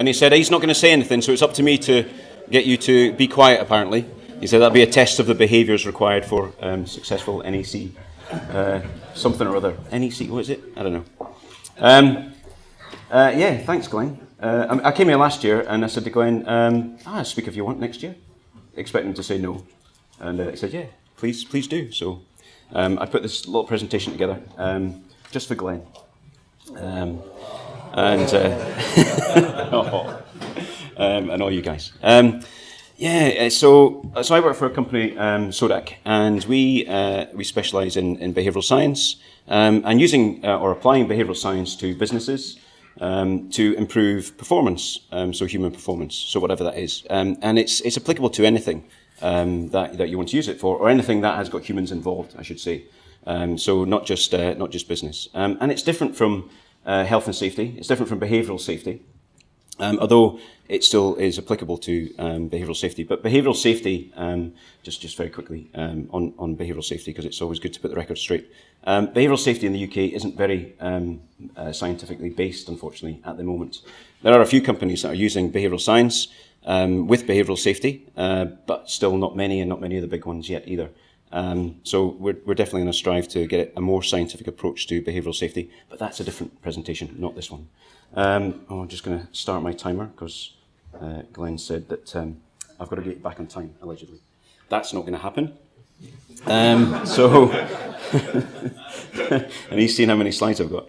And he said he's not going to say anything, so it's up to me to get you to be quiet, apparently. He said that'll be a test of the behaviours required for successful NEC. Something or other. NEC, what is it? I don't know. Yeah, thanks, Glenn. I came here last year and I said to Glenn, speak if you want next year. Expecting him to say no. And he said, yeah, please do. So I put this little presentation together just for Glenn. And all you guys. So I work for a company, Sodak, and we specialise in behavioural science and using or applying behavioural science to businesses to improve performance, so human performance, so whatever that is. And it's applicable to anything that you want to use it for, or anything that has got humans involved, I should say. So not just business. And it's different from health and safety. It's different from behavioural safety. Although it still is applicable to behavioural safety. But behavioural safety, just very quickly on behavioural safety, because it's always good to put the record straight. Behavioural safety in the UK isn't very scientifically based, unfortunately, at the moment. There are a few companies that are using behavioural science with behavioural safety, but still not many, and not many of the big ones yet either. So we're definitely going to strive to get a more scientific approach to behavioural safety, but that's a different presentation, not this one. I'm just going to start my timer because Glenn said that I've got to get back on time, allegedly. That's not going to happen. And he's seen how many slides I've got.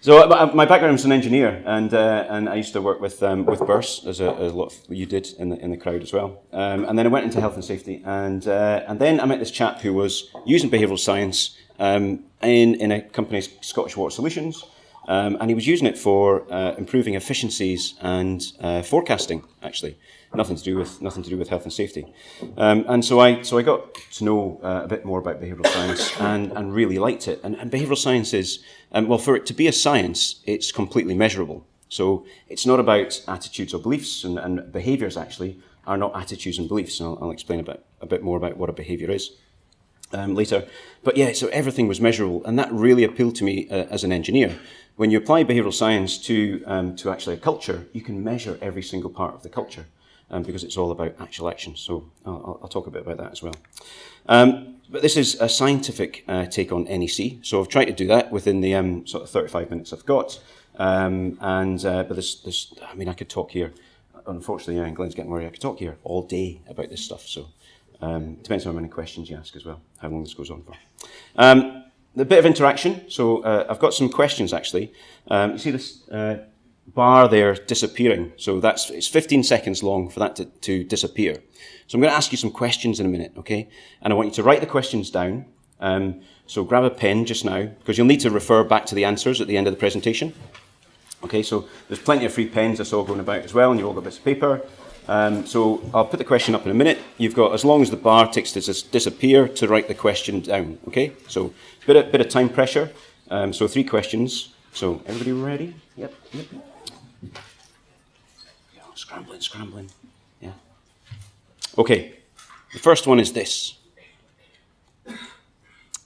So my background is an engineer, and I used to work with Burst, as a lot of you did in the crowd as well. And then I went into health and safety, and then I met this chap who was using behavioural science in a company, Scottish Water Solutions. And he was using it for improving efficiencies and forecasting, actually. Nothing to do with health and safety. And so I got to know a bit more about behavioural science and really liked it. And behavioural science is, for it to be a science, it's completely measurable. So it's not about attitudes or beliefs, and behaviours actually are not attitudes and beliefs. And I'll explain a bit more about what a behaviour is later. But yeah, so everything was measurable, and that really appealed to me as an engineer. When you apply behavioural science to actually a culture, you can measure every single part of the culture because it's all about actual action. So I'll talk a bit about that as well. But this is a scientific take on NEC. So I've tried to do that within the sort of 35 minutes I've got. But this, I mean, I could talk here. Unfortunately, Glenn's getting worried. I could talk here all day about this stuff. So it depends on how many questions you ask as well, how long this goes on for. A bit of interaction. So I've got some questions, actually. You see this bar there disappearing. So it's 15 seconds long for that to disappear. So I'm going to ask you some questions in a minute, okay? And I want you to write the questions down. So grab a pen just now, because you'll need to refer back to the answers at the end of the presentation. Okay, so there's plenty of free pens I saw going about as well, and you've all got bits of paper. So I'll put the question up in a minute. You've got as long as the bar ticks to disappear to write the question down, okay? So bit of time pressure. So 3 questions. So everybody ready? Yep. Scrambling. Yeah. Okay. The first one is this.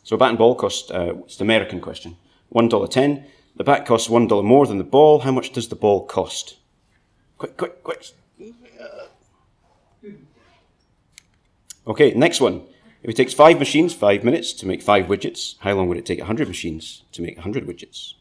So a bat and ball cost, it's the American question, $1.10. The bat costs $1 more than the ball. How much does the ball cost? Quick. Okay, next one. If it takes 5 machines 5 minutes to make 5 widgets, how long would it take 100 machines to make 100 widgets?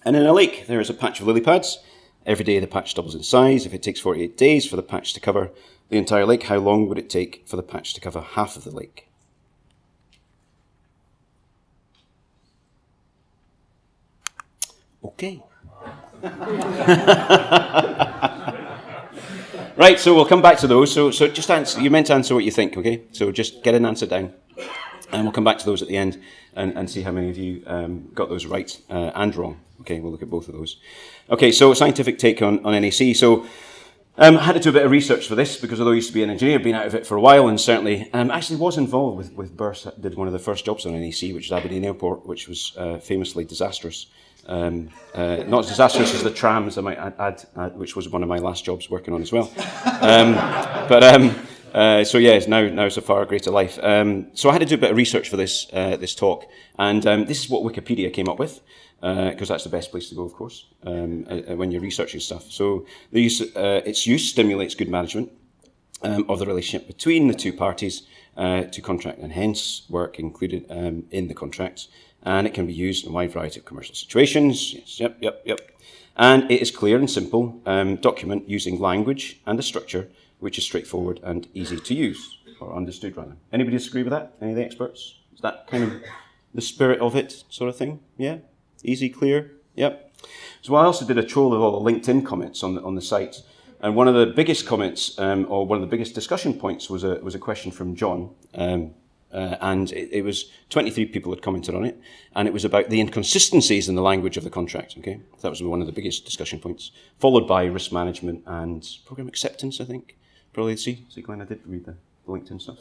And in a lake, there is a patch of lily pads. Every day the patch doubles in size. If it takes 48 days for the patch to cover the entire lake, how long would it take for the patch to cover half of the lake? Okay. Right, so we'll come back to those. So just answer. You're meant to answer what you think, okay? So just get an answer down. And we'll come back to those at the end and see how many of you got those right and wrong. Okay, we'll look at both of those. Okay, so scientific take on NEC. So I had to do a bit of research for this because although I used to be an engineer, been out of it for a while, and certainly actually was involved with Burst. Did one of the first jobs on NEC, which is Aberdeen Airport, which was famously disastrous. Not as disastrous as the trams, I might add, which was one of my last jobs working on as well. So yeah, now it's a far greater life. So I had to do a bit of research for this talk, and this is what Wikipedia came up with, because that's the best place to go, of course, when you're researching stuff. So its use stimulates good management of the relationship between the two parties to contract, and hence work included in the contract. And it can be used in a wide variety of commercial situations. Yes, yep. And it is clear and simple document using language and a structure which is straightforward and easy to use, or understood rather. Anybody disagree with that? Any of the experts? Is that kind of the spirit of it, sort of thing? Yeah? Easy, clear? Yep. So I also did a troll of all the LinkedIn comments on the site. And one of the biggest comments, or one of the biggest discussion points, was a question from John. And it was 23 people had commented on it, and it was about the inconsistencies in the language of the contract. Okay, that was one of the biggest discussion points, followed by risk management and program acceptance, I think. Probably see, Glenn, I did read the LinkedIn stuff.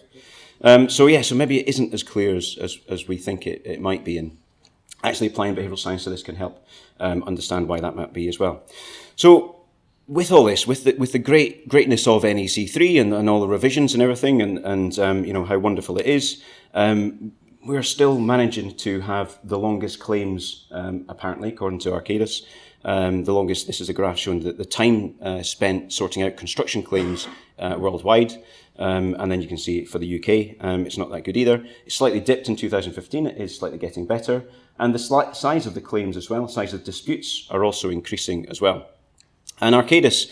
So maybe it isn't as clear as we think it might be, and actually applying behavioural science to this can help understand why that might be as well. So with all this, with the greatness of NEC3 and all the revisions and everything, and how wonderful it is, we're still managing to have the longest claims, apparently, according to Arcadis. The longest, this is a graph showing the time spent sorting out construction claims worldwide. And then you can see for the UK, it's not that good either. It slightly dipped in 2015, it is slightly getting better. And the size of the claims as well, size of disputes are also increasing as well. And Arcadis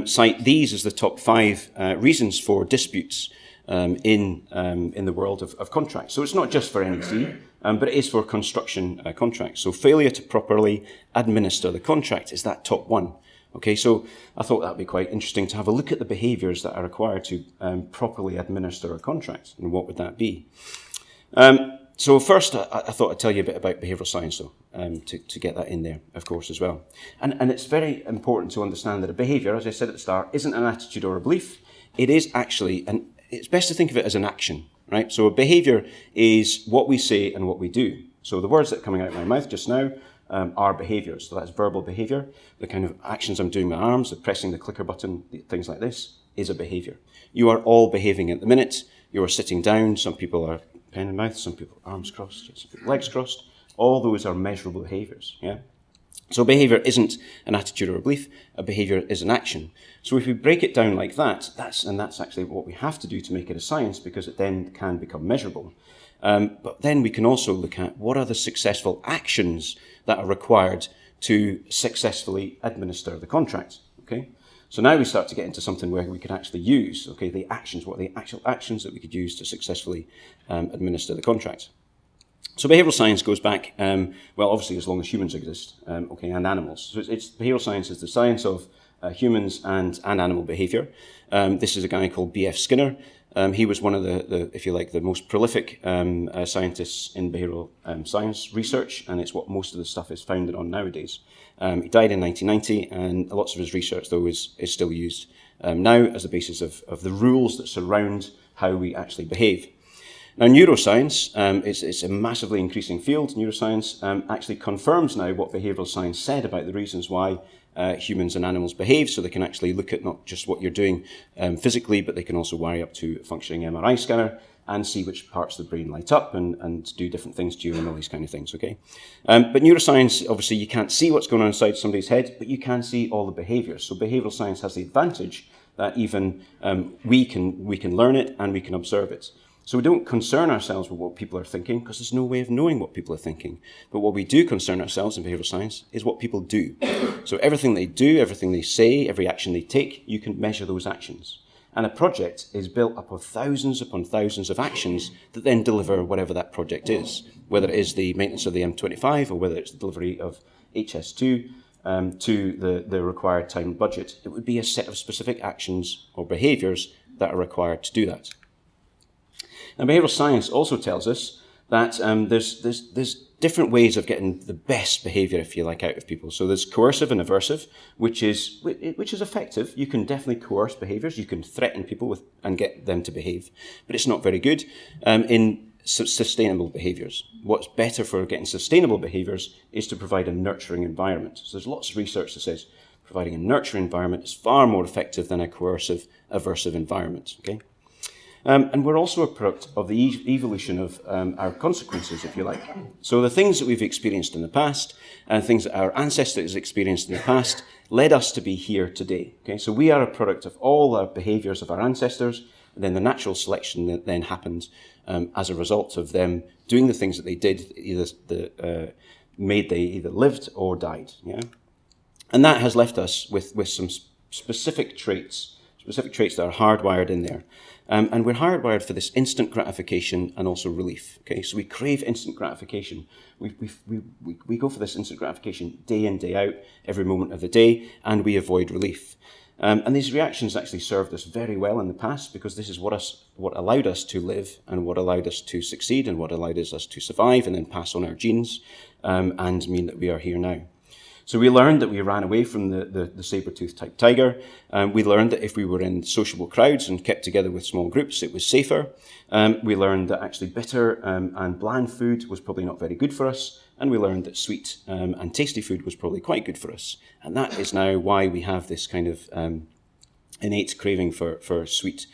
cite these as the top 5 reasons for disputes in the world of contracts. So it's not just for NEC, but it is for construction contracts. So failure to properly administer the contract is that top 1. Okay, so I thought that would be quite interesting to have a look at the behaviours that are required to properly administer a contract, and what would that be? So first, I thought I'd tell you a bit about behavioural science, though, to get that in there, of course, as well. And it's very important to understand that a behaviour, as I said at the start, isn't an attitude or a belief. It is actually, it's best to think of it as an action, right? So a behaviour is what we say and what we do. So the words that are coming out of my mouth just now are behaviours. So that's verbal behaviour. The kind of actions I'm doing with my arms, the pressing the clicker button, things like this, is a behaviour. You are all behaving at the minute. You are sitting down. Some people are pen in mouth, some people arms crossed, some people legs crossed. All those are measurable behaviours. Yeah. So behaviour isn't an attitude or a belief. A behaviour is an action. So if we break it down like that, that's actually what we have to do to make it a science, because it then can become measurable. But then we can also look at what are the successful actions that are required to successfully administer the contract. Okay. So now we start to get into something where we could actually use, okay, the actions, what are the actual actions that we could use to successfully administer the contract. So behavioural science goes back, obviously as long as humans exist, and animals. So behavioural science is the science of humans and animal behaviour. This is a guy called B.F. Skinner. He was one of the, if you like, the most prolific scientists in behavioural science research, and it's what most of the stuff is founded on nowadays. He died in 1990, and lots of his research, though, is still used now as the basis of the rules that surround how we actually behave. Now, neuroscience, it's a massively increasing field. Neuroscience actually confirms now what behavioural science said about the reasons why humans and animals behave, so they can actually look at not just what you're doing physically, but they can also wire up to a functioning MRI scanner and see which parts of the brain light up and do different things to you and all these kind of things, okay? But neuroscience, obviously, you can't see what's going on inside somebody's head, but you can see all the behaviours. So behavioural science has the advantage that even we can learn it and we can observe it. So we don't concern ourselves with what people are thinking, because there's no way of knowing what people are thinking. But what we do concern ourselves in behavioural science is what people do. So everything they do, everything they say, every action they take, you can measure those actions. And a project is built up of thousands upon thousands of actions that then deliver whatever that project is, whether it is the maintenance of the M25 or whether it's the delivery of HS2 to the required time and budget. It would be a set of specific actions or behaviours that are required to do that. Now, behavioural science also tells us that there's different ways of getting the best behaviour, if you like, out of people. So there's coercive and aversive, which is effective. You can definitely coerce behaviours. You can threaten people and get them to behave, but it's not very good in sustainable behaviours. What's better for getting sustainable behaviours is to provide a nurturing environment. So there's lots of research that says providing a nurturing environment is far more effective than a coercive, aversive environment. Okay. And we're also a product of the evolution of our consequences, if you like. So the things that we've experienced in the past and things that our ancestors experienced in the past led us to be here today. Okay, so we are a product of all our behaviours of our ancestors, and then the natural selection that then happened as a result of them doing the things that they did, they either lived or died. Yeah? And that has left us with some specific traits that are hardwired in there. And we're hardwired for this instant gratification and also relief. Okay, so we crave instant gratification. We go for this instant gratification day in, day out, every moment of the day, and we avoid relief. And these reactions actually served us very well in the past, because this is what allowed us to live, and what allowed us to succeed, and what allowed us to survive and then pass on our genes, and mean that we are here now. So we learned that we ran away from the saber-toothed type tiger. We learned that if we were in sociable crowds and kept together with small groups, it was safer. We learned that actually bitter and bland food was probably not very good for us. And we learned that sweet and tasty food was probably quite good for us. And that is now why we have this kind of innate craving for sweet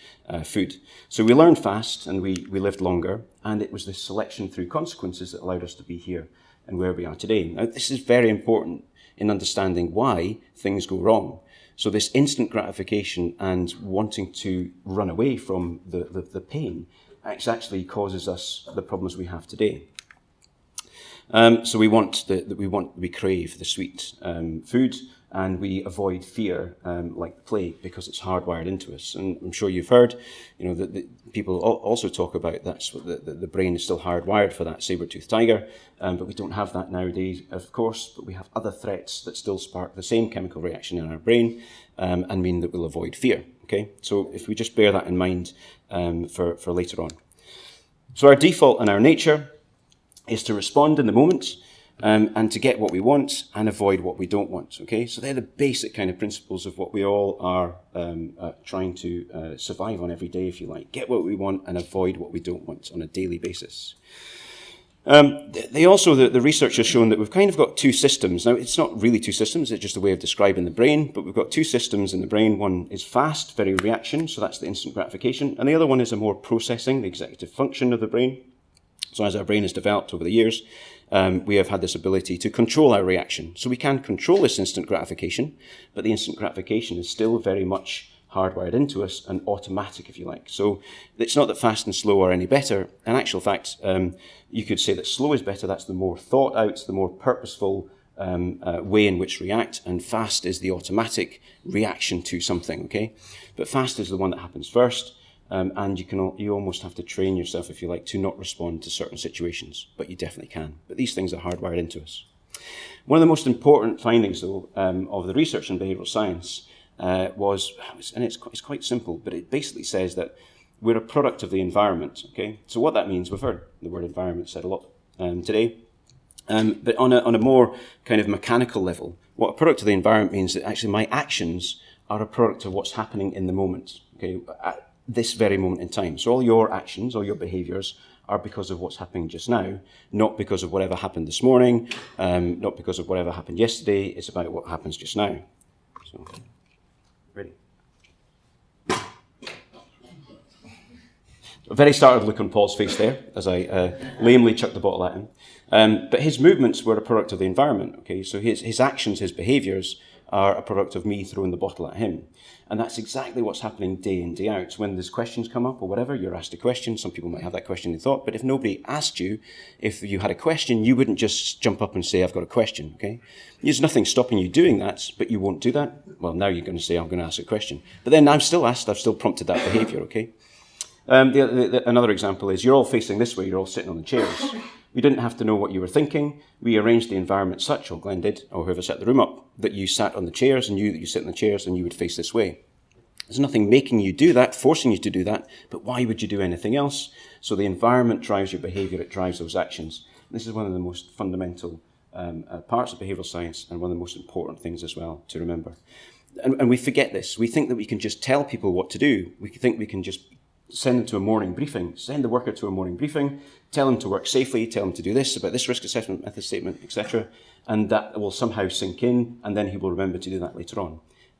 food. So we learned fast, and we lived longer. And it was this selection through consequences that allowed us to be here and where we are today. Now, this is very important in understanding why things go wrong. So this instant gratification and wanting to run away from the pain actually causes us the problems we have today. So we crave the sweet food, and we avoid fear like the plague, because it's hardwired into us. And I'm sure you've heard, that people also talk about that's what the brain is still hardwired for that saber-toothed tiger, but we don't have that nowadays, of course. But we have other threats that still spark the same chemical reaction in our brain and mean that we'll avoid fear. Okay, so if we just bear that in mind for later on. So our default and our nature is to respond in the moment and to get what we want and avoid what we don't want. Okay, so they're the basic kind of principles of what we all are trying to survive on every day, if you like. Get what we want and avoid what we don't want on a daily basis. The research has shown that we've kind of got two systems. Now, it's not really two systems, it's just a way of describing the brain, but we've got two systems in the brain. One is fast, very reaction, so that's the instant gratification, and the other one is a more processing, the executive function of the brain. So as our brain has developed over the years, we have had this ability to control our reaction. So we can control this instant gratification, but the instant gratification is still very much hardwired into us and automatic, if you like. So it's not that fast and slow are any better. In actual fact, you could say that slow is better. That's the more thought out, the more purposeful way in which react, and fast is the automatic reaction to something, okay? But fast is the one that happens first. And you almost have to train yourself, if you like, to not respond to certain situations, but you definitely can. But these things are hardwired into us. One of the most important findings, though, of the research in behavioural science was, and it's quite simple, but it basically says that we're a product of the environment. Okay, so what that means, we've heard the word environment said a lot today, but on a more kind of mechanical level, what a product of the environment means that actually my actions are a product of what's happening in the moment. Okay. At this very moment in time. So all your actions, all your behaviours are because of what's happening just now, not because of whatever happened this morning, not because of whatever happened yesterday. It's about what happens just now. So, ready? A very startled look on Paul's face there as I lamely chucked the bottle at him. But his movements were a product of the environment. Okay, so his actions, his behaviours are a product of me throwing the bottle at him. And that's exactly what's happening day in, day out. When there's questions come up or whatever, you're asked a question. Some people might have that question in thought, but if nobody asked you, if you had a question, you wouldn't just jump up and say, I've got a question, okay? There's nothing stopping you doing that, but you won't do that. Well, now you're going to say, I'm going to ask a question. But then I'm still asked, I've still prompted that behaviour, okay? Another example is you're all facing this way, you're all sitting on the chairs. We didn't have to know what you were thinking. We arranged the environment such, or Glenn did, or whoever set the room up, that you sat on the chairs and knew that you sit in the chairs and you would face this way. There's nothing making you do that, forcing you to do that, but why would you do anything else? So the environment drives your behaviour, it drives those actions. This is one of the most fundamental parts of behavioural science, and one of the most important things as well to remember. And we forget this. We think that we can just tell people what to do. We think we can just send them to a morning briefing, send the worker to a morning briefing, tell them to work safely, tell them to do this about this risk assessment, method statement, etc. And that will somehow sink in, and then he will remember to do that later on.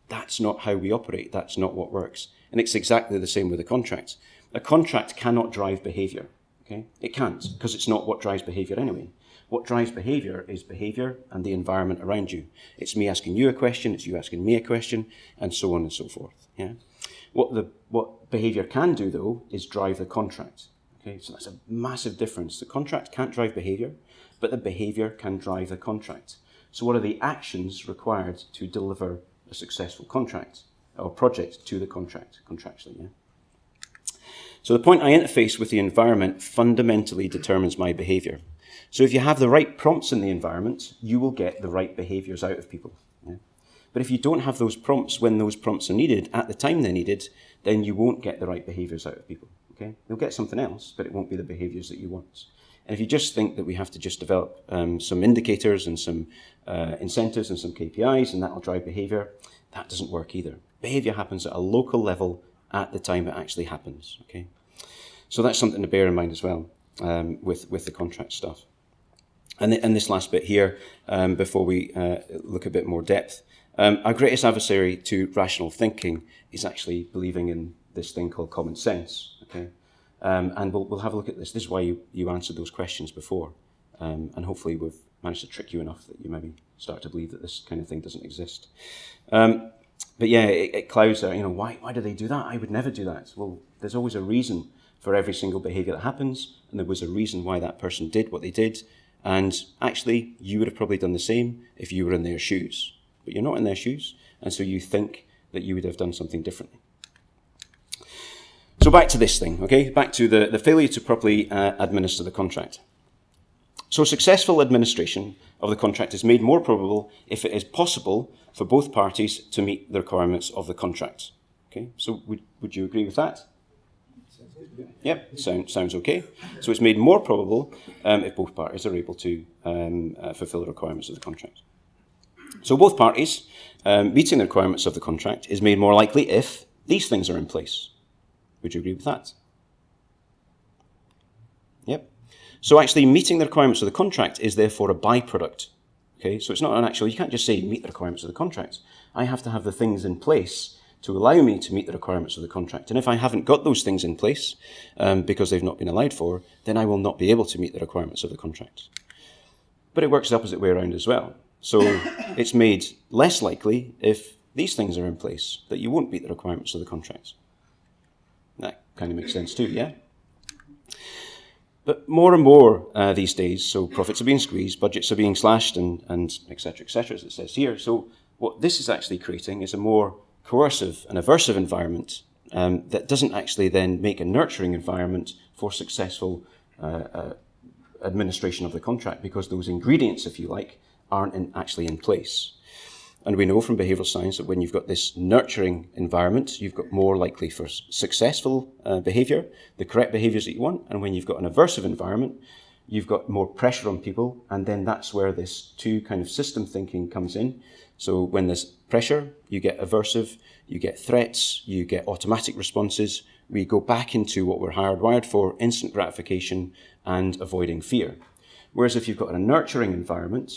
That's not how we operate. That's not what works. And it's exactly the same with the contract. A contract cannot drive behaviour. Okay? It can't, because it's not what drives behaviour anyway. What drives behaviour is behaviour and the environment around you. It's me asking you a question, it's you asking me a question, and so on and so forth. Yeah? What behaviour can do, though, is drive the contract. Okay? So that's a massive difference. The contract can't drive behaviour, but the behaviour can drive the contract. So what are the actions required to deliver a successful contract or project to the contract, contractually? Yeah? So the point I interface with the environment fundamentally determines my behaviour. So if you have the right prompts in the environment, you will get the right behaviours out of people. Yeah? But if you don't have those prompts when those prompts are needed, at the time they're needed, then you won't get the right behaviours out of people. Okay? You'll get something else, but it won't be the behaviours that you want. And if you just think that we have to just develop some indicators and some incentives and some KPIs and that'll drive behaviour, that doesn't work either. Behaviour happens at a local level at the time it actually happens. Okay? So that's something to bear in mind as well with the contract stuff. And this last bit here, before we look a bit more depth, our greatest adversary to rational thinking is actually believing in this thing called common sense. Okay, and we'll have a look at this. This is why you answered those questions before, and hopefully we've managed to trick you enough that you maybe start to believe that this kind of thing doesn't exist. But yeah, it clouds there. You know, why do they do that? I would never do that. Well, there's always a reason for every single behaviour that happens, and there was a reason why that person did what they did. And actually, you would have probably done the same if you were in their shoes. But you're not in their shoes, and so you think that you would have done something differently. So back to this thing, okay? Back to the failure to properly administer the contract. So successful administration of the contract is made more probable if it is possible for both parties to meet the requirements of the contract. Okay, so would you agree with that? Yep, sounds okay. So it's made more probable if both parties are able to fulfill the requirements of the contract. So both parties meeting the requirements of the contract is made more likely if these things are in place. Would you agree with that? Yep. So actually meeting the requirements of the contract is therefore a byproduct. Okay, so it's not an actual, you can't just say meet the requirements of the contract. I have to have the things in place to allow me to meet the requirements of the contract. And if I haven't got those things in place, because they've not been allowed for, then I will not be able to meet the requirements of the contract. But it works the opposite way around as well. So it's made less likely if these things are in place that you won't meet the requirements of the contract. That kind of makes sense too, yeah? But more and more these days, so profits are being squeezed, budgets are being slashed, and et cetera, as it says here. So what this is actually creating is a more coercive and aversive environment that doesn't actually then make a nurturing environment for successful administration of the contract, because those ingredients, if you like, aren't actually in place. And we know from behavioural science that when you've got this nurturing environment, you've got more likely for successful behaviour, the correct behaviours that you want. And when you've got an aversive environment, you've got more pressure on people. And then that's where this two kind of system thinking comes in. So when there's pressure, you get aversive, you get threats, you get automatic responses. We go back into what we're hardwired for, instant gratification and avoiding fear. Whereas if you've got a nurturing environment,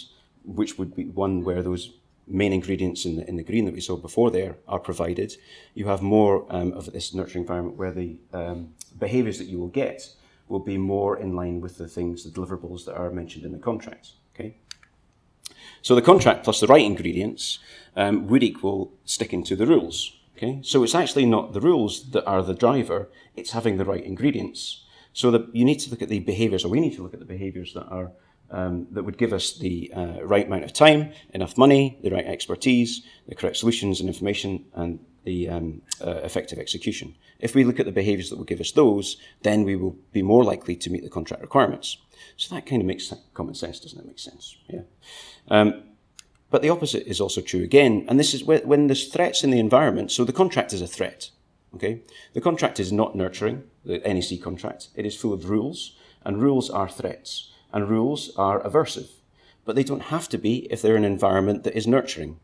which would be one where those main ingredients in the green that we saw before there are provided, you have more of this nurturing environment where the behaviours that you will get will be more in line with the things, the deliverables that are mentioned in the contract. Okay? So the contract plus the right ingredients would equal sticking to the rules. Okay? So it's actually not the rules that are the driver, it's having the right ingredients. So that you need to look at the behaviours, or we need to look at the behaviours that are that would give us the right amount of time, enough money, the right expertise, the correct solutions and information, and the effective execution. If we look at the behaviours that will give us those, then we will be more likely to meet the contract requirements. So that kind of makes common sense, doesn't it? Make sense, yeah. But the opposite is also true again, and this is when there's threats in the environment. So the contract is a threat. Okay, the contract is not nurturing, the NEC contract. It is full of rules, and rules are threats. And rules are aversive, but they don't have to be if they're an environment that is nurturing.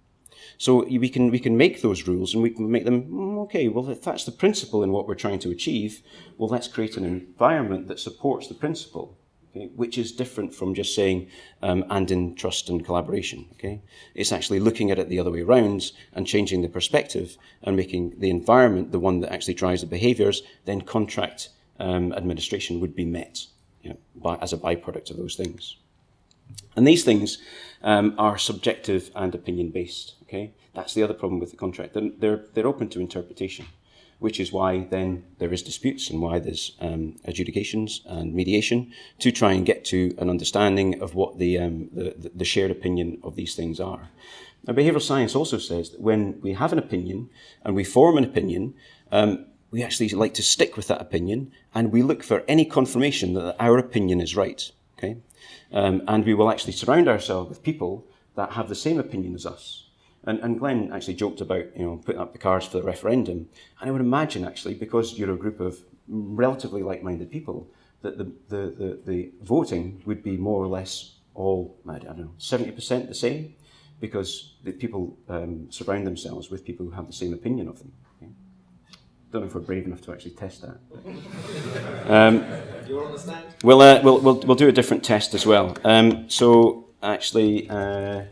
So we can make those rules and we can make them, okay, well, if that's the principle in what we're trying to achieve, well, let's create an environment that supports the principle. okay, which is different from just saying and in trust and collaboration. Okay, it's actually looking at it the other way around and changing the perspective and making the environment the one that actually drives the behaviours. Then contract administration would be met, as a byproduct of those things. And these things are subjective and opinion-based. Okay, that's the other problem with the contract. They're open to interpretation, which is why then there is disputes and why there's adjudications and mediation to try and get to an understanding of what the shared opinion of these things are. Now, behavioural science also says that when we have an opinion and we form an opinion, we actually like to stick with that opinion, and we look for any confirmation that our opinion is right. Okay, and we will actually surround ourselves with people that have the same opinion as us. And Glenn actually joked about, putting up the cards for the referendum. And I would imagine, actually, because you're a group of relatively like-minded people, that the voting would be more or less all, I don't know, 70% the same, because the people surround themselves with people who have the same opinion of them. Okay? Don't know if we're brave enough to actually test that. You all understand? We'll do a different test as well. So actually, I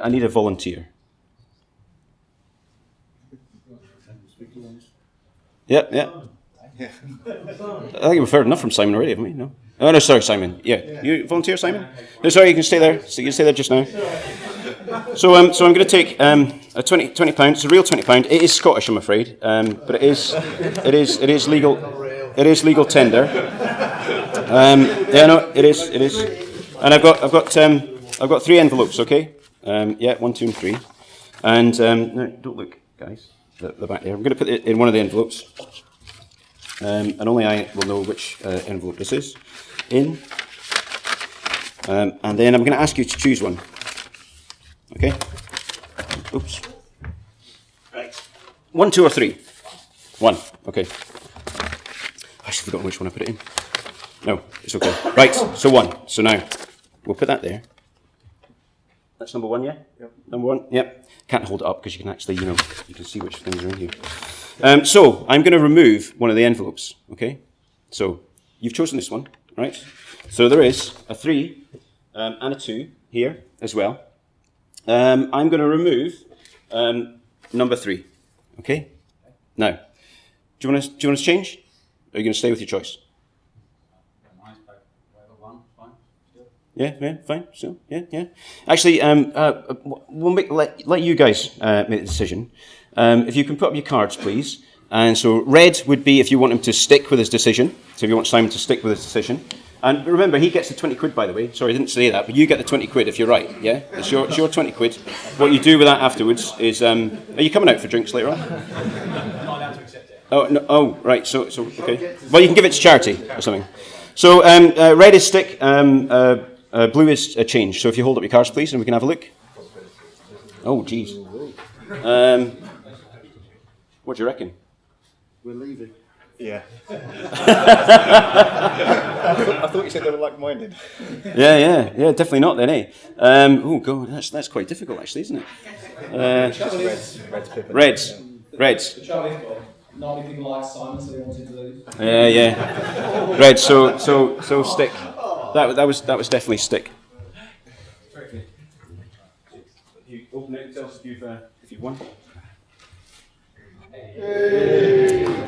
need a volunteer. Yeah. I think we've heard enough from Simon already, haven't we? No. Oh no, sorry, Simon. Yeah, you volunteer, Simon? No, sorry, you can stay there. So you can stay there just now. So I'm going to take a £20. It's a real £20. It is Scottish, I'm afraid, but it is legal. It is legal tender. Yeah, no, it is. And I've got 3 envelopes. Okay. 1, 2, and 3. And no, don't look, guys. The back there. I'm going to put it in one of the envelopes, and only I will know which envelope this is in. And then I'm going to ask you to choose one. Okay. Oops. Right. 1, 2, or 3. 1. Okay. I should have forgotten which one I put it in. No, it's okay. Right. So 1. So now we'll put that there. That's number 1, yeah? Yep. Number 1, yep. Can't hold it up because you can actually, you can see which things are in here. So I'm going to remove one of the envelopes, okay? So you've chosen this one, right? So there is a 3 and a 2 here as well. I'm going to remove number 3, okay? Now, do you want to change? Or are you going to stay with your choice? Yeah, fine. So, yeah. Actually, we'll let you guys make the decision. If you can put up your cards, please. And so red would be if you want him to stick with his decision. So if you want Simon to stick with his decision. And remember, he gets the 20 quid, by the way. Sorry, I didn't say that, but you get the 20 quid if you're right, yeah? It's your 20 quid. What you do with that afterwards is... are you coming out for drinks later on? I'm not allowed to accept it. Oh, no, right, so okay. Well, you can give it to charity or something. So red is stick. Blue is a change. So if you hold up your cards, please, and we can have a look. Oh, geez. What do you reckon? We're leaving. Yeah. I thought you said they were like-minded. Yeah, definitely not then, eh? Oh, God, that's quite difficult, actually, isn't it? Reds. Not many people like Simon, so they wanted to lose. Yeah. Red. So stick. That was definitely stick. You open it, tell us if you've won.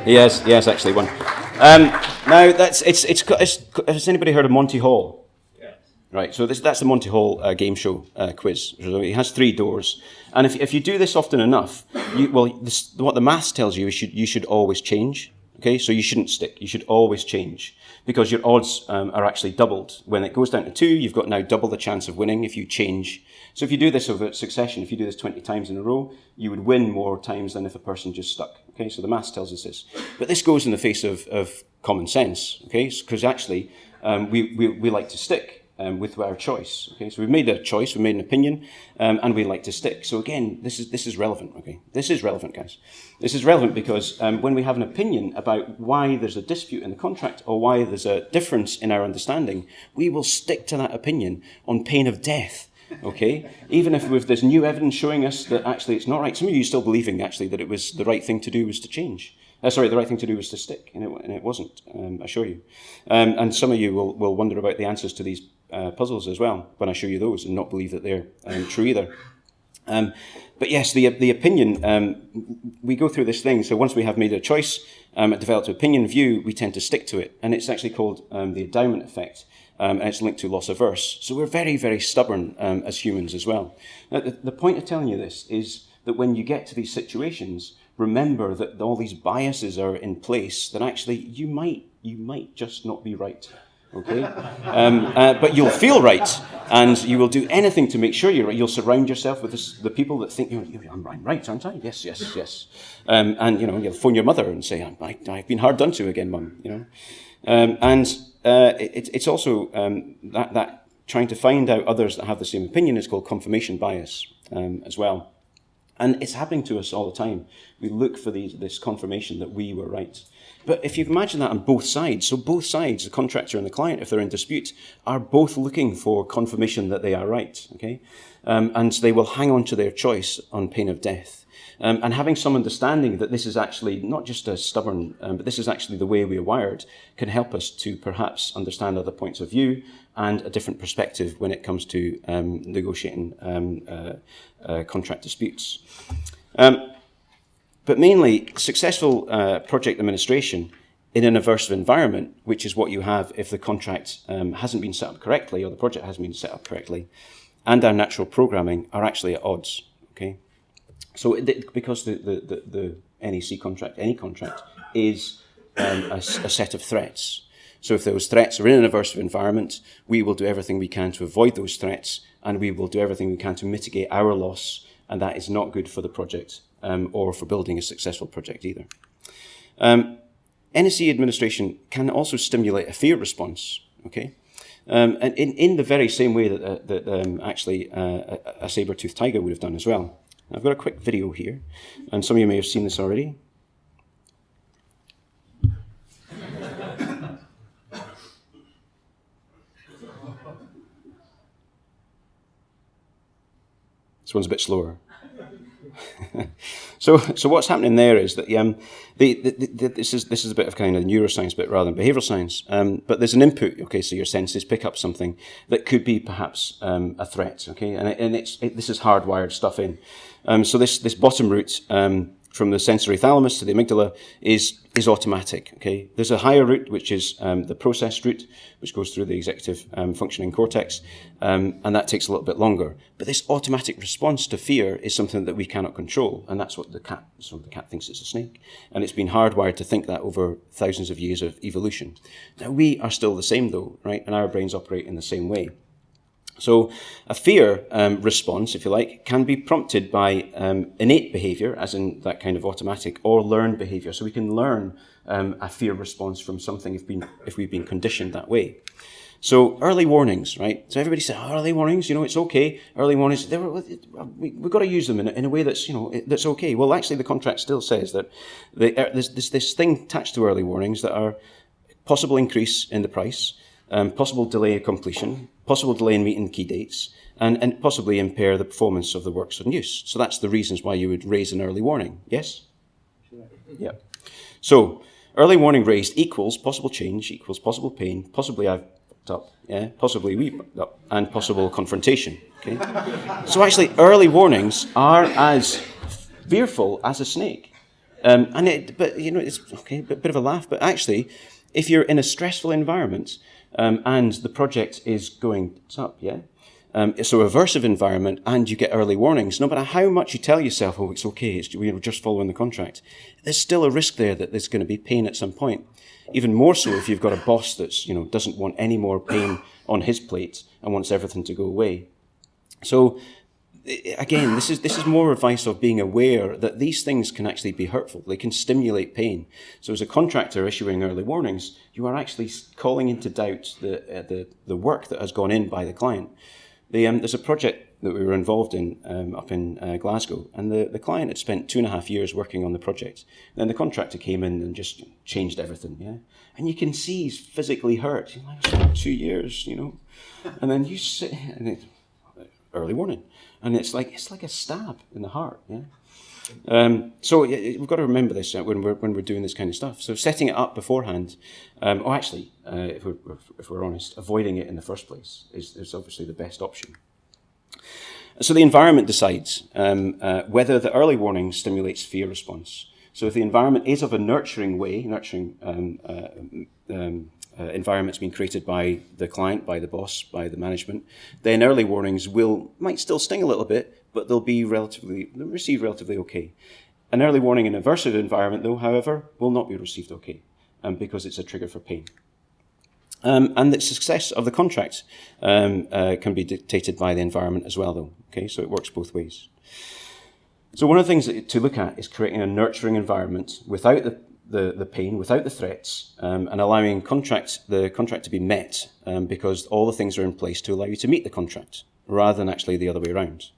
Yes, actually won. Now has anybody heard of Monty Hall? Yeah. Right. So that's the Monty Hall game show quiz. So it has 3 doors, and if you do this often enough, what the maths tells you is you should always change. Okay, so you shouldn't stick. You should always change because your odds are actually doubled. When it goes down to 2, you've got now double the chance of winning if you change. So if you do this over succession, if you do this 20 times in a row, you would win more times than if a person just stuck. Okay, so the maths tells us this. But this goes in the face of common sense, okay, because actually we like to stick with our choice. Okay, so we've made a choice, we've made an opinion, and we like to stick. So again, this is relevant. Okay, this is relevant, guys. This is relevant because when we have an opinion about why there's a dispute in the contract or why there's a difference in our understanding, we will stick to that opinion on pain of death. Okay, even if there's new evidence showing us that actually it's not right. Some of you still believing actually that it was the right thing to do was to change. Sorry, the right thing to do was to stick, and it wasn't, I assure you. And some of you will wonder about the answers to these puzzles as well when I show you those and not believe that they're true either. But yes, the opinion, we go through this thing. So once we have made a choice, developed an opinion view, we tend to stick to it. And it's actually called the endowment effect. And it's linked to loss averse. So we're very, very stubborn as humans as well. Now, the point of telling you this is that when you get to these situations, remember that all these biases are in place, that actually you might just not be right. Okay, but you'll feel right, and you will do anything to make sure you're right. You'll surround yourself with the people that think I'm right, aren't I? Yes. And you'll phone your mother and say, I've been hard done to again, Mum. It's also that trying to find out others that have the same opinion is called confirmation bias as well, and it's happening to us all the time. We look for this confirmation that we were right. But if you imagine that on both sides, so both sides, the contractor and the client, if they're in dispute, are both looking for confirmation that they are right, okay? And they will hang on to their choice on pain of death. And having some understanding that this is actually not just a stubborn, but this is actually the way we are wired, can help us to perhaps understand other points of view and a different perspective when it comes to negotiating contract disputes. But mainly, successful project administration in an aversive environment, which is what you have if the contract hasn't been set up correctly or the project hasn't been set up correctly, and our natural programming are actually at odds. Okay, so because the NEC contract, any contract, is a set of threats. So if those threats are in an aversive environment, we will do everything we can to avoid those threats, and we will do everything we can to mitigate our loss, and that is not good for the project. Or for building a successful project either. NEC administration can also stimulate a fear response, okay? And in the very same way that actually a saber-toothed tiger would have done as well. I've got a quick video here, and some of you may have seen this already. This one's a bit slower. So what's happening there is that this is a bit of kind of neuroscience bit rather than behavioural science. But there's an input. Okay, so your senses pick up something that could be perhaps a threat. Okay, and this is hardwired stuff in. So this bottom route from the sensory thalamus to the amygdala is automatic. Okay, there's a higher route which is the process route, which goes through the executive functioning cortex, and that takes a little bit longer. But this automatic response to fear is something that we cannot control, and that's what the cat. So the cat thinks it's a snake, and it's been hardwired to think that over thousands of years of evolution. Now we are still the same though, right? And our brains operate in the same way. So a fear response, if you like, can be prompted by innate behaviour, as in that kind of automatic, or learned behaviour. So we can learn a fear response from something if we've been conditioned that way. So early warnings, right? So everybody says, early warnings, it's okay. Early warnings, we've got to use them in a way that's, that's okay. Well, actually, the contract still says that there's this thing attached to early warnings that are possible increase in the price, possible delay of completion, possible delay in meeting key dates, and possibly impair the performance of the works in use. So that's the reasons why you would raise an early warning. Yes? Sure. Yeah. So early warning raised equals possible change, equals possible pain, possibly I've fucked up, yeah, possibly we fucked up, and possible confrontation. Okay. So actually, early warnings are as fearful as a snake. It's okay, a bit of a laugh, but actually, if you're in a stressful environment, and the project is going up, yeah? So aversive environment, and you get early warnings. No matter how much you tell yourself, oh, it's okay, we're just following the contract, there's still a risk there that there's going to be pain at some point. Even more so if you've got a boss that's, doesn't want any more pain on his plate and wants everything to go away. So again, this is more advice of being aware that these things can actually be hurtful. They can stimulate pain. So as a contractor issuing early warnings, you are actually calling into doubt the work that has gone in by the client. There's a project that we were involved in up in Glasgow, and the client had spent 2.5 years working on the project. Then the contractor came in and just changed everything, yeah? And you can see he's physically hurt. He's like, it's been 2 years, And then you sit, and early warning. And it's like a stab in the heart, yeah? So we've got to remember this when we're doing this kind of stuff. So setting it up beforehand, if we're honest, avoiding it in the first place is obviously the best option. So the environment decides whether the early warning stimulates fear response. So if the environment is of a nurturing environment's been created by the client, by the boss, by the management, then early warnings might still sting a little bit, but they'll received relatively okay. An early warning in an aversive environment, though, however, will not be received okay, because it's a trigger for pain. And the success of the contract can be dictated by the environment as well, though. Okay, so it works both ways. So one of the things to look at is creating a nurturing environment without the pain, without the threats, and allowing the contract to be met because all the things are in place to allow you to meet the contract, rather than actually the other way around.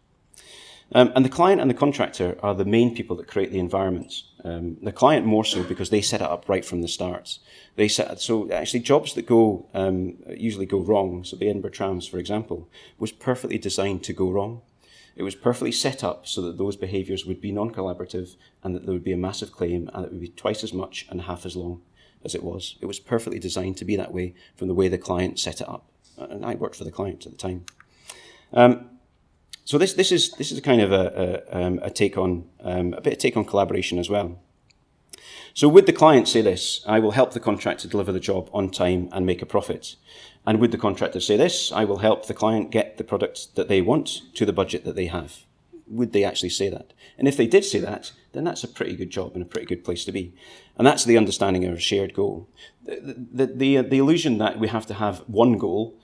And the client and the contractor are the main people that create the environment. The client more so because they set it up right from the start. So actually jobs that usually go wrong, so the Edinburgh Trams, for example, was perfectly designed to go wrong. It was perfectly set up so that those behaviours would be non-collaborative and that there would be a massive claim and it would be twice as much and half as long as it was. It was perfectly designed to be that way from the way the client set it up. And I worked for the client at the time. So this is a kind of a take on a bit of take on collaboration as well. So would the client say this: I will help the contractor deliver the job on time and make a profit? And would the contractor say this: I will help the client get the product that they want to the budget that they have? Would they actually say that? And if they did say that, then that's a pretty good job and a pretty good place to be. And that's the understanding of a shared goal. The illusion that we have to have one goal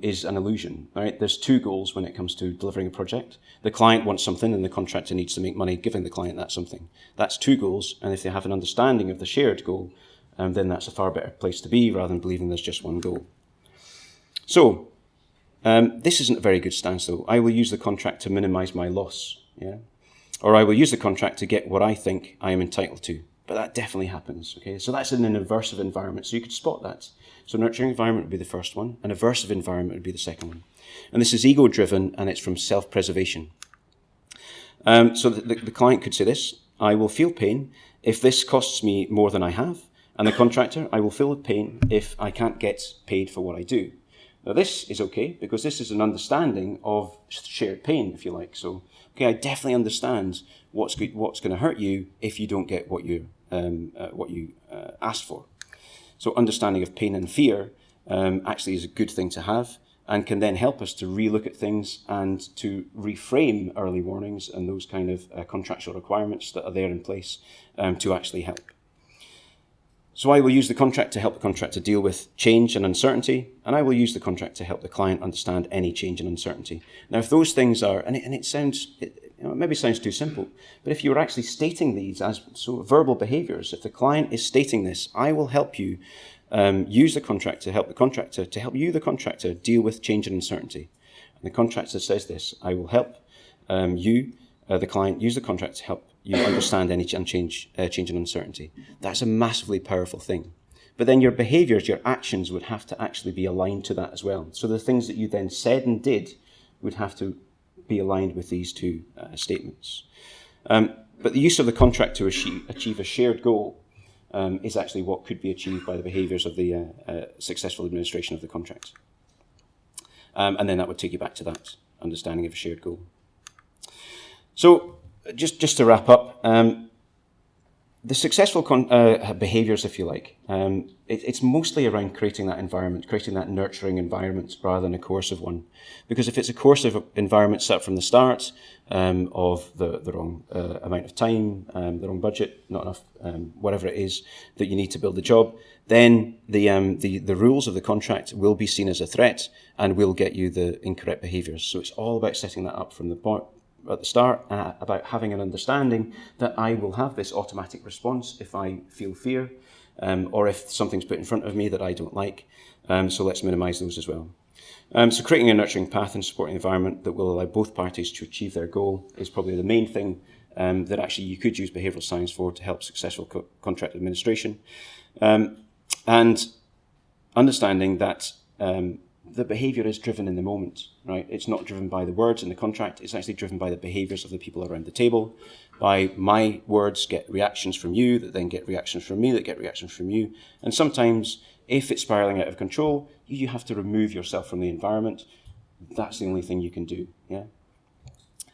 is an illusion, right? There's two goals when it comes to delivering a project. The client wants something and the contractor needs to make money giving the client that something. That's two goals, and if they have an understanding of the shared goal, then that's a far better place to be rather than believing there's just one goal. So, this isn't a very good stance though. I will use the contract to minimize my loss, yeah? Or I will use the contract to get what I think I am entitled to. But that definitely happens, okay? So that's in an aversive environment, so you could spot that. So nurturing environment would be the first one, an aversive environment would be the second one. And this is ego-driven, and it's from self-preservation. So the client could say this: I will feel pain if this costs me more than I have, and the contractor: I will feel pain if I can't get paid for what I do. Now this is okay, because this is an understanding of shared pain, if you like. So, okay, I definitely understand what's going to hurt you if you don't get what you asked for. So understanding of pain and fear actually is a good thing to have, and can then help us to relook at things and to reframe early warnings and those kind of contractual requirements that are there in place to actually help. So I will use the contract to help the contractor deal with change and uncertainty, and I will use the contract to help the client understand any change and uncertainty. Now, if those things are, and it sounds, it maybe sounds too simple, but if you were actually stating these as verbal behaviours, if the client is stating this: I will help you use the contract to help the contractor, to help you, the contractor, deal with change and uncertainty. And the contractor says this: I will help you, the client, use the contract to help you understand any change and uncertainty. That's a massively powerful thing. But then your behaviours, your actions would have to actually be aligned to that as well. So the things that you then said and did would have to be aligned with these two statements. But the use of the contract to achieve a shared goal is actually what could be achieved by the behaviours of the successful administration of the contract. And then that would take you back to that understanding of a shared goal. So just to wrap up, the successful behaviours, if you like, it's mostly around creating that environment, creating that nurturing environment rather than a coercive one. Because if it's a coercive environment set up from the start of the wrong amount of time, the wrong budget, not enough, whatever it is that you need to build the job, then the rules of the contract will be seen as a threat and will get you the incorrect behaviours. So it's all about setting that up from at the start, about having an understanding that I will have this automatic response if I feel fear, or if something's put in front of me that I don't like. So let's minimise those as well. So creating a nurturing path and supporting environment that will allow both parties to achieve their goal is probably the main thing that actually you could use behavioural science for to help successful contract administration. And understanding that the behaviour is driven in the moment, right? It's not driven by the words in the contract. It's actually driven by the behaviours of the people around the table. By my words get reactions from you that then get reactions from me that get reactions from you. And sometimes, if it's spiralling out of control, you have to remove yourself from the environment. That's the only thing you can do, yeah?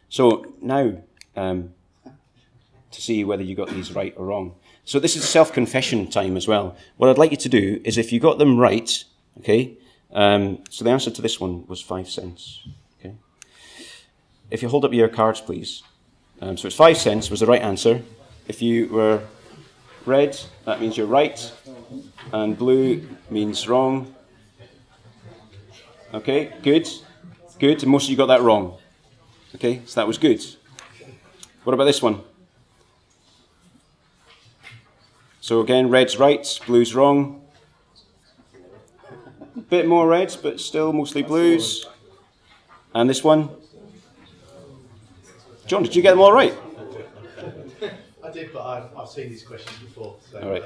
So now, to see whether you got these right or wrong. So this is self-confession time as well. What I'd like you to do is, if you got them right, okay, so the answer to this one was 5 cents, okay? If you hold up your cards, please. So it's 5 cents was the right answer. If you were red, that means you're right, and blue means wrong. Okay, good, good, and most of you got that wrong. Okay, so that was good. What about this one? So again, red's right, blue's wrong. Bit more reds, but still mostly blues. And this one? John, did you get them all right? I did, but I've seen these questions before. So. All right.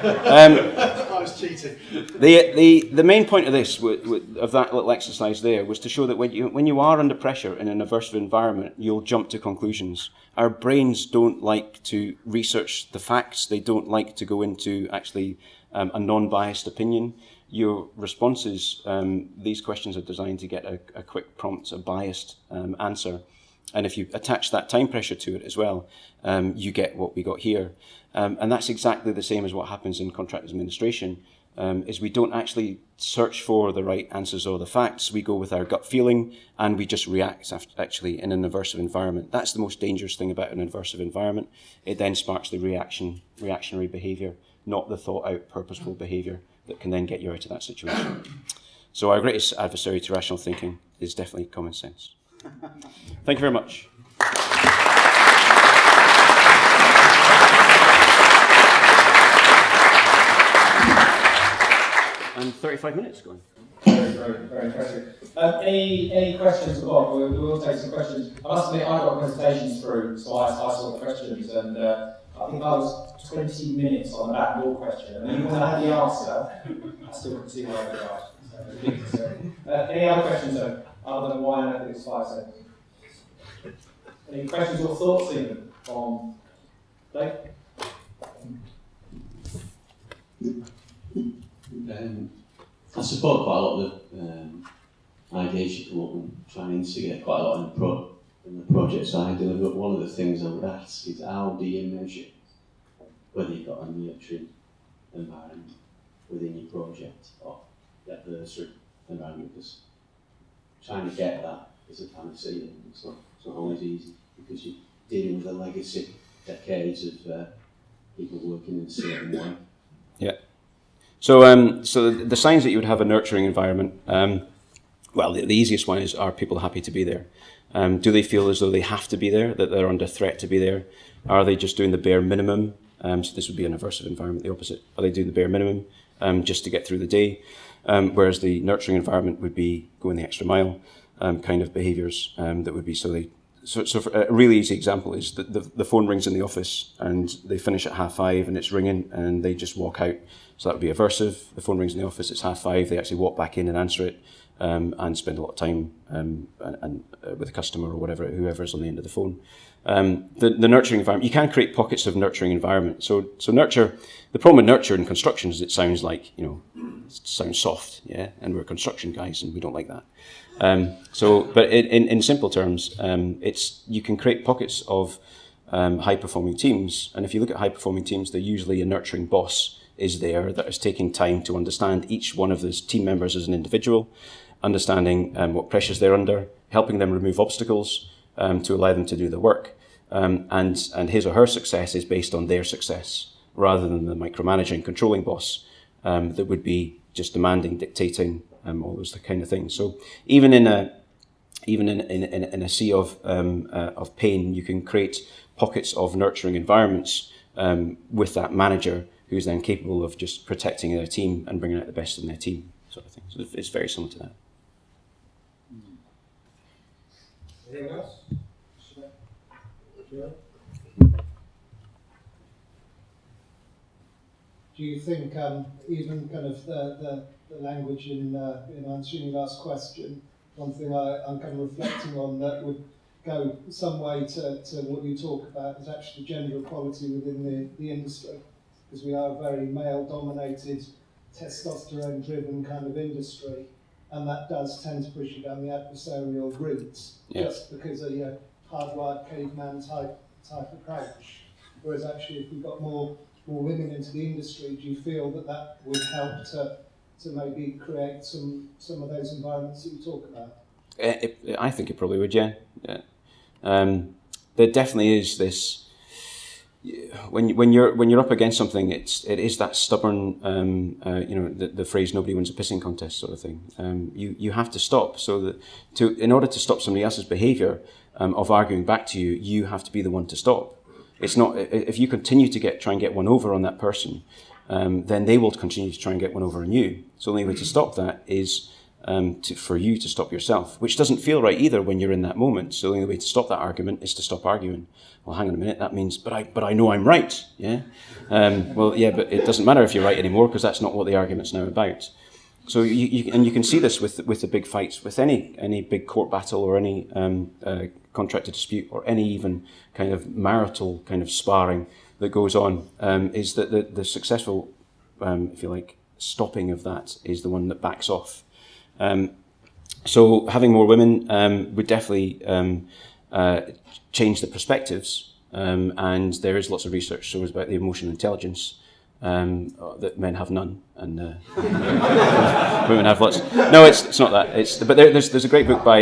I was cheating. The main point of this, of that little exercise there, was to show that when you are under pressure in an aversive environment, you'll jump to conclusions. Our brains don't like to research the facts. They don't like to go into actually a non-biased opinion. Your responses, these questions are designed to get a quick prompt, a biased answer. And if you attach that time pressure to it as well, you get what we got here. And that's exactly the same as what happens in contract administration, is we don't actually search for the right answers or the facts. We go with our gut feeling, and we just react actually in an aversive environment. That's the most dangerous thing about an aversive environment. It then sparks the reactionary behaviour, not the thought-out, purposeful behaviour that can then get you out of that situation. So our greatest adversary to rational thinking is definitely common sense. Thank you very much. And 35 minutes going. Very impressive. Any questions for Bob? We will take some questions. I must admit, I got presentations through, so I saw the questions, and I think I was 20 minutes on the back door question, and even when I had the answer, I still couldn't see where it was. Any other questions, though, other than why I think it's 5 cents? Any questions or thoughts even on Dave? I support quite a lot of the ideas you come up and try and instigate quite a lot in the projects I deliver. But one of the things I would ask is, how do you measure whether you've got a nurturing environment within your project or the adversary environment? Because trying to get that is a panacea, and it's not always easy, because you're dealing with a legacy, decades of people working in a certain way. Yeah. So the signs that you would have a nurturing environment, well, the easiest one is, are people happy to be there? Do they feel as though they have to be there, that they're under threat to be there? Are they just doing the bare minimum? So this would be an aversive environment, the opposite. Are they doing the bare minimum just to get through the day? Whereas the nurturing environment would be going the extra mile kind of behaviours that would be So for a really easy example is that the phone rings in the office and they finish at 5:30 and it's ringing and they just walk out. So that would be aversive. The phone rings in the office, it's 5:30, they actually walk back in and answer it and spend a lot of time with the customer or whoever's on the end of the phone. The nurturing environment, you can create pockets of nurturing environment. So nurture, the problem with nurture in construction is it sounds like, it sounds soft, yeah, and we're construction guys and we don't like that. But in simple terms, you can create pockets of high-performing teams, and if you look at high-performing teams, they're usually a nurturing boss is there that is taking time to understand each one of those team members as an individual, understanding what pressures they're under, helping them remove obstacles to allow them to do the work, and his or her success is based on their success rather than the micromanaging, controlling boss that would be just demanding, dictating, all those kind of things. So even in a sea of pain, you can create pockets of nurturing environments with that manager who's then capable of just protecting their team and bringing out the best in their team, sort of thing. So it's very similar to that. Anything else? Do you think even kind of the the language in answering your last question, one thing I'm kind of reflecting on that would go some way to what you talk about is actually gender equality within the industry, because we are a very male-dominated, testosterone-driven kind of industry, and that does tend to push you down the adversarial route, just because of your hardwired caveman type approach. Whereas actually, if we got more women into the industry, do you feel that would help to maybe create some of those environments that you talk about? I think it probably would, yeah. There definitely is this. When you're up against something, it is that stubborn, the phrase "nobody wins a pissing contest" sort of thing. You have to stop. So that in order to stop somebody else's behaviour of arguing back to you, you have to be the one to stop. It's not if you continue to try and get one over on that person, then they will continue to try and get one over on you. So the only way to stop that is for you to stop yourself, which doesn't feel right either when you're in that moment. So the only way to stop that argument is to stop arguing. Well, hang on a minute, that means, but I know I'm right, yeah? But it doesn't matter if you're right anymore, because that's not what the argument's now about. So you can see this with the big fights, with any big court battle or any contractor dispute or any even kind of marital kind of sparring that goes on, is that the successful, if you like, stopping of that is the one that backs off. So having more women would definitely change the perspectives, and there is lots of research shows about the emotional intelligence that men have none, and women have lots. No, it's not that. But there's a great book by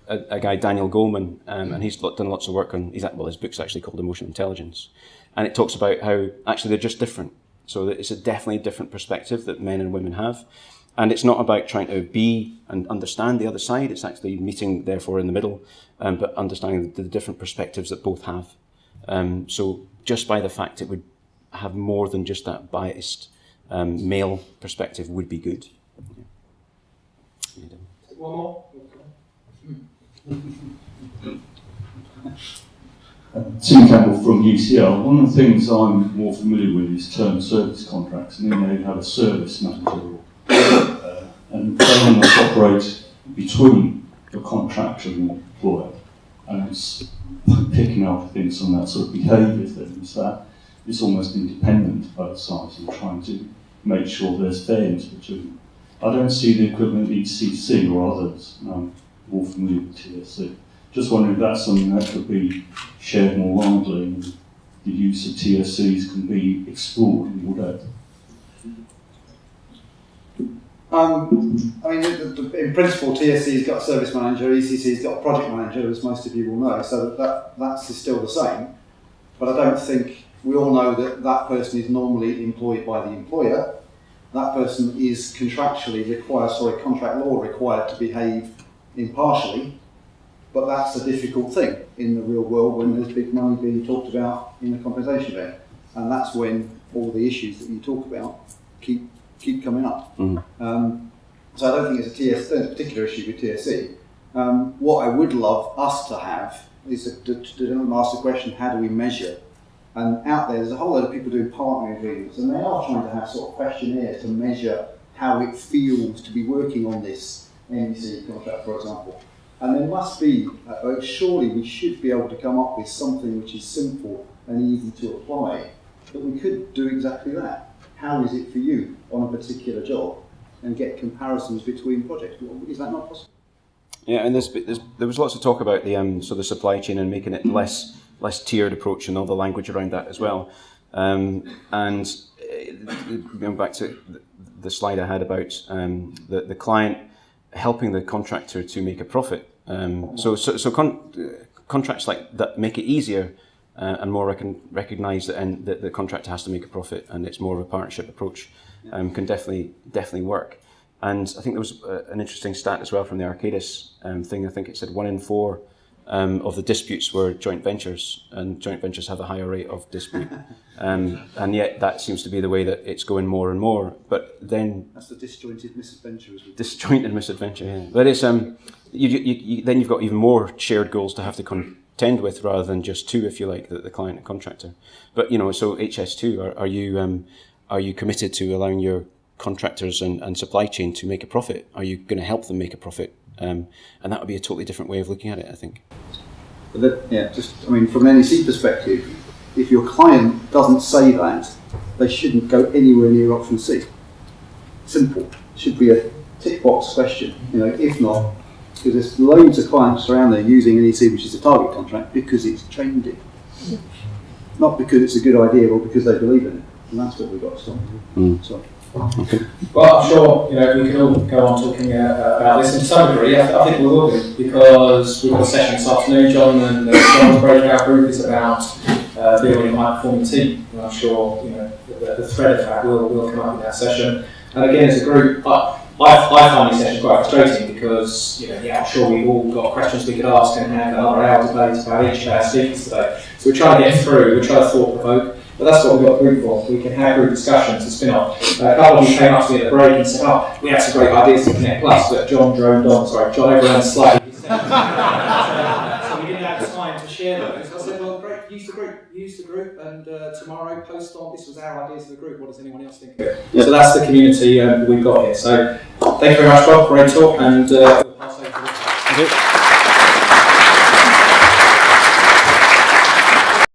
a guy, Daniel Goleman, and he's done lots of work on. His book's actually called Emotional Intelligence, and it talks about how actually they're just different. So that it's a definitely different perspective that men and women have. And it's not about trying to be and understand the other side. It's actually meeting, therefore, in the middle, but understanding the different perspectives that both have. So just by the fact it would have more than just that biased male perspective would be good. Yeah. One more. Tim Campbell from UCL. One of the things I'm more familiar with is term service contracts, and then they have a service manager, and they must operate between the contractor and the employer. And it's picking up things on that sort of behaviour things that it's almost independent of both sides and trying to make sure there's fairness between them. I don't see the equivalent ECC or others. I'm more familiar with TSC. Just wondering if that's something that could be shared more widely and the use of TSCs can be explored in more depth. In principle, TSC's got a service manager, ECC's got a project manager, as most of you will know, so that's still the same. But I don't think, we all know that person is normally employed by the employer. That person is contract law required to behave impartially, but that's a difficult thing in the real world when there's big money being talked about in the compensation event. And that's when all the issues that you talk about keep coming up. So I don't think it's a particular issue with TSC. What I would love us to have is to ask the question, how do we measure? And out there's a whole lot of people doing partner agreements, and they are trying to have sort of questionnaires to measure how it feels to be working on this NEC contract, for example. And there must be, surely we should be able to come up with something which is simple and easy to apply, that we could do exactly that. How is it for you on a particular job, and get comparisons between projects? Is that not possible? Yeah, and there was lots of talk about the supply chain and making it less tiered approach and all the language around that as well. And going back to the slide I had about the client helping the contractor to make a profit. Contracts like that make it easier and more recognise that the contractor has to make a profit, and it's more of a partnership approach. Can definitely work. And I think there was an interesting stat as well from the Arcadis thing. I think it said 1 in 4 of the disputes were joint ventures, and joint ventures have a higher rate of dispute. And yet that seems to be the way that it's going more and more. But then that's the disjointed misadventure. Disjointed misadventure, yeah. But it's then you've got even more shared goals to have to contend with, rather than just two, if you like, the client and contractor. But so HS2, are you committed to allowing your contractors and supply chain to make a profit? Are you going to help them make a profit? And that would be a totally different way of looking at it, I think. From an NEC perspective, if your client doesn't say that, they shouldn't go anywhere near option C. Simple. It should be a tick box question. If not, because there's loads of clients around there using NEC, which is a target contract, because it's trendy. Not because it's a good idea or because they believe in it. And that's what we've got to stop. So. Okay. Well, I'm sure we could all go on talking about this in some degree. I think we will do, because we've got a session this afternoon. John and John's breakout group is about building a high-performing team. And I'm sure the thread of that will come up in that session. And again, as a group, I find these sessions quite frustrating because I'm sure we've all got questions we could ask and have another hour debate about each of our speakers today. So we're trying to get through. We're trying to thought-provoke. But that's what we've got a group for. We can have group discussions and spin off. A couple of you came up to me at the break and said, we had some great ideas to Connect Plus, but John overran slightly. So we didn't have time to share those. So I said, well, great, use the group, and tomorrow post on, this was our ideas for the group, what does anyone else think of it? Yeah. So that's the community we've got here. So thank you very much, Bob, great talk, and we'll pass over to you.